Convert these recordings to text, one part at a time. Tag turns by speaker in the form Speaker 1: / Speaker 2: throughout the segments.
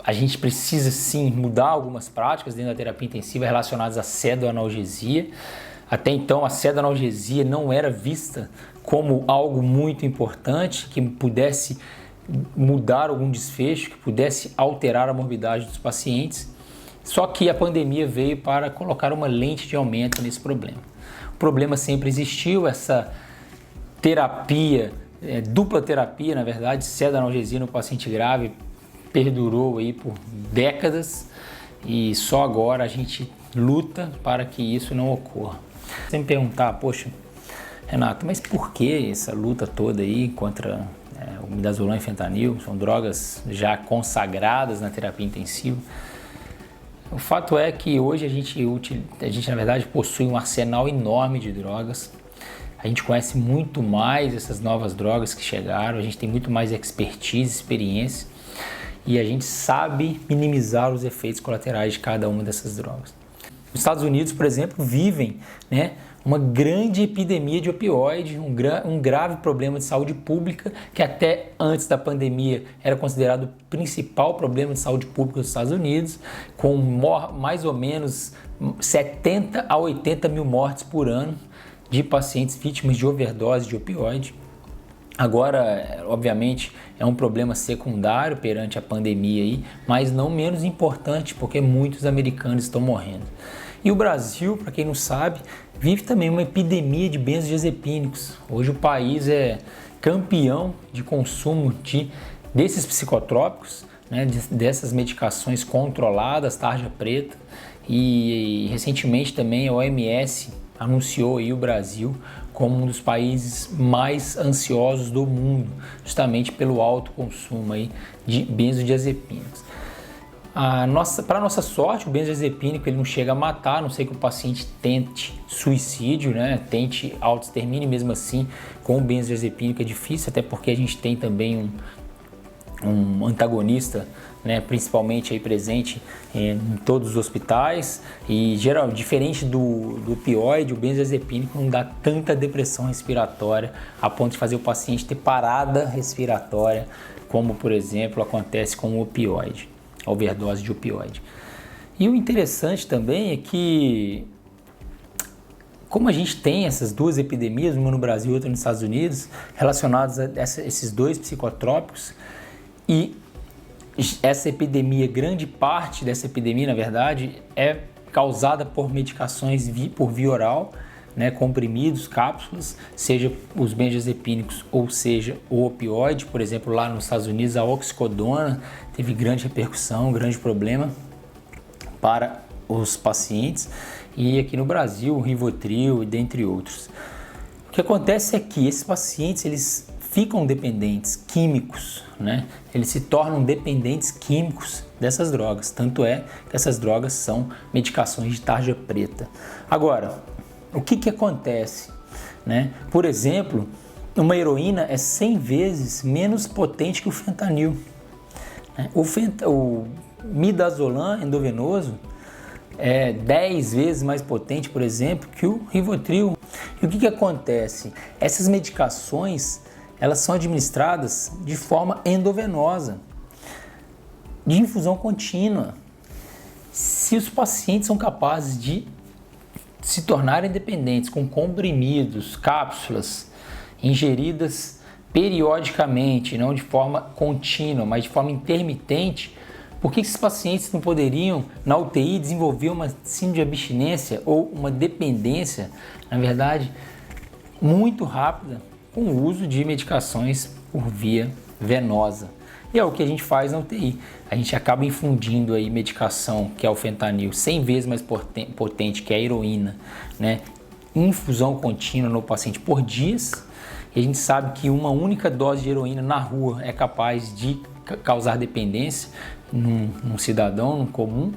Speaker 1: a gente precisa sim mudar algumas práticas dentro da terapia intensiva relacionadas à pseudoanalgesia. Até então, a pseudoanalgesia não era vista como algo muito importante, que pudesse mudar algum desfecho, que pudesse alterar a morbidade dos pacientes. Só que a pandemia veio para colocar uma lente de aumento nesse problema. O problema sempre existiu, essa terapia, dupla terapia, na verdade, pseudoanalgesia no paciente grave, perdurou aí por décadas e só agora a gente luta para que isso não ocorra. Você me perguntar, poxa, Renato, mas por que essa luta toda aí contra o midazolam e fentanil? São drogas já consagradas na terapia intensiva. O fato é que hoje a gente na verdade possui um arsenal enorme de drogas. A gente conhece muito mais essas novas drogas que chegaram, a gente tem muito mais expertise, experiência e a gente sabe minimizar os efeitos colaterais de cada uma dessas drogas. Os Estados Unidos, por exemplo, vivem, uma grande epidemia de opioide, um grave problema de saúde pública que até antes da pandemia era considerado o principal problema de saúde pública dos Estados Unidos, com mais ou menos 70 a 80 mil mortes por ano de pacientes vítimas de overdose de opioide. Agora, obviamente, é um problema secundário perante a pandemia aí, mas não menos importante, porque muitos americanos estão morrendo. E o Brasil, para quem não sabe, vive também uma epidemia de benzodiazepínicos. Hoje o país é campeão de consumo desses psicotrópicos, dessas medicações controladas, tarja preta, e recentemente também a OMS anunciou aí o Brasil como um dos países mais ansiosos do mundo, justamente pelo alto consumo aí de benzodiazepínicos. Para nossa sorte, o benzodiazepínico ele não chega a matar, a não ser que o paciente tente suicídio, tente autoextermínio, mesmo assim com o benzodiazepínico é difícil, até porque a gente tem também um antagonista, principalmente aí presente em todos os hospitais e diferente do opioide, o benzodiazepínico não dá tanta depressão respiratória a ponto de fazer o paciente ter parada respiratória, como por exemplo acontece com o opioide, a overdose de opioide. E o interessante também é que, como a gente tem essas duas epidemias, uma no Brasil e outra nos Estados Unidos, relacionadas a esses dois psicotrópicos, e essa epidemia, grande parte dessa epidemia, na verdade, é causada por medicações por via oral, comprimidos, cápsulas, seja os benzodiazepínicos ou seja o opioide. Por exemplo, lá nos Estados Unidos, a oxicodona teve grande repercussão, grande problema para os pacientes, e aqui no Brasil, o Rivotril e dentre outros. O que acontece é que esses pacientes, eles ficam dependentes químicos, Eles se tornam dependentes químicos dessas drogas, tanto é que essas drogas são medicações de tarja preta. Agora, o que acontece? Por exemplo, uma heroína é 100 vezes menos potente que o fentanil. O midazolam endovenoso é 10 vezes mais potente, por exemplo, que o Rivotril. E o que acontece? Essas medicações elas são administradas de forma endovenosa, de infusão contínua. Se os pacientes são capazes de se tornarem dependentes com comprimidos, cápsulas, ingeridas periodicamente, não de forma contínua, mas de forma intermitente, por que esses pacientes não poderiam, na UTI, desenvolver uma síndrome de abstinência ou uma dependência, na verdade, muito rápida, com o uso de medicações por via venosa? E é o que a gente faz na UTI. A gente acaba infundindo aí medicação, que é o fentanil, 100 vezes mais potente que a heroína, infusão contínua no paciente por dias. E a gente sabe que uma única dose de heroína na rua é capaz de causar dependência num cidadão, num comum.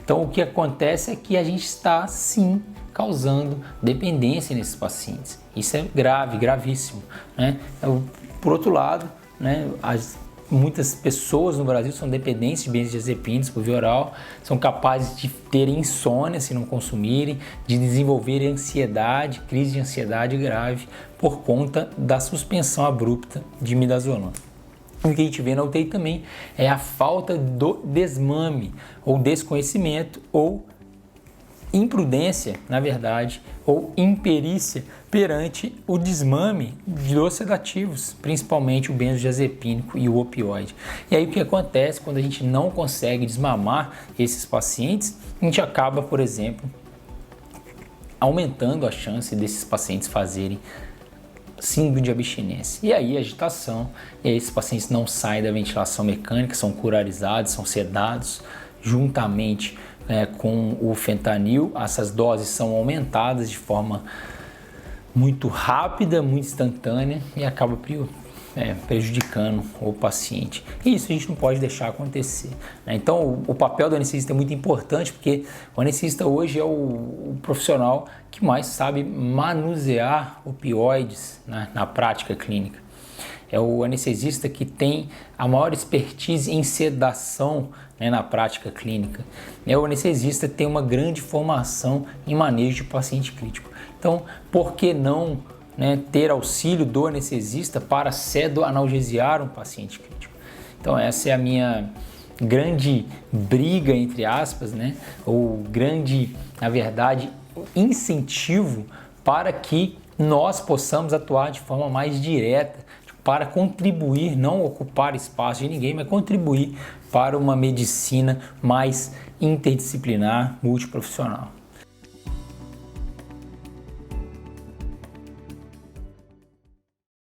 Speaker 1: Então o que acontece é que a gente está sim causando dependência nesses pacientes. Isso é grave, gravíssimo, Por outro lado, muitas pessoas no Brasil são dependentes de benzodiazepínicos por via oral, são capazes de terem insônia se não consumirem, de desenvolverem ansiedade, crise de ansiedade grave por conta da suspensão abrupta de midazolam. O que a gente vê na UTI também é a falta do desmame, ou desconhecimento, ou imprudência, na verdade, ou imperícia perante o desmame dos sedativos, principalmente o benzodiazepínico e o opioide. E aí o que acontece quando a gente não consegue desmamar esses pacientes? A gente acaba, por exemplo, aumentando a chance desses pacientes fazerem síndrome de abstinência. E aí agitação, e aí esses pacientes não saem da ventilação mecânica, são curarizados, são sedados, juntamente com o fentanil. Essas doses são aumentadas de forma muito rápida, muito instantânea e acaba prejudicando o paciente. E isso a gente não pode deixar acontecer, né? Então o papel do anestesista é muito importante, porque o anestesista hoje é o profissional que mais sabe manusear opioides, né, na prática clínica. É o anestesista que tem a maior expertise em sedação, né, na prática clínica. É o anestesista que tem uma grande formação em manejo de paciente crítico. Então, por que não, né, ter auxílio do anestesista para sedoanalgesiar um paciente crítico? Então, essa é a minha grande briga, entre aspas, né, ou grande, na verdade, incentivo para que nós possamos atuar de forma mais direta, para contribuir, não ocupar espaço de ninguém, mas contribuir para uma medicina mais interdisciplinar, multiprofissional.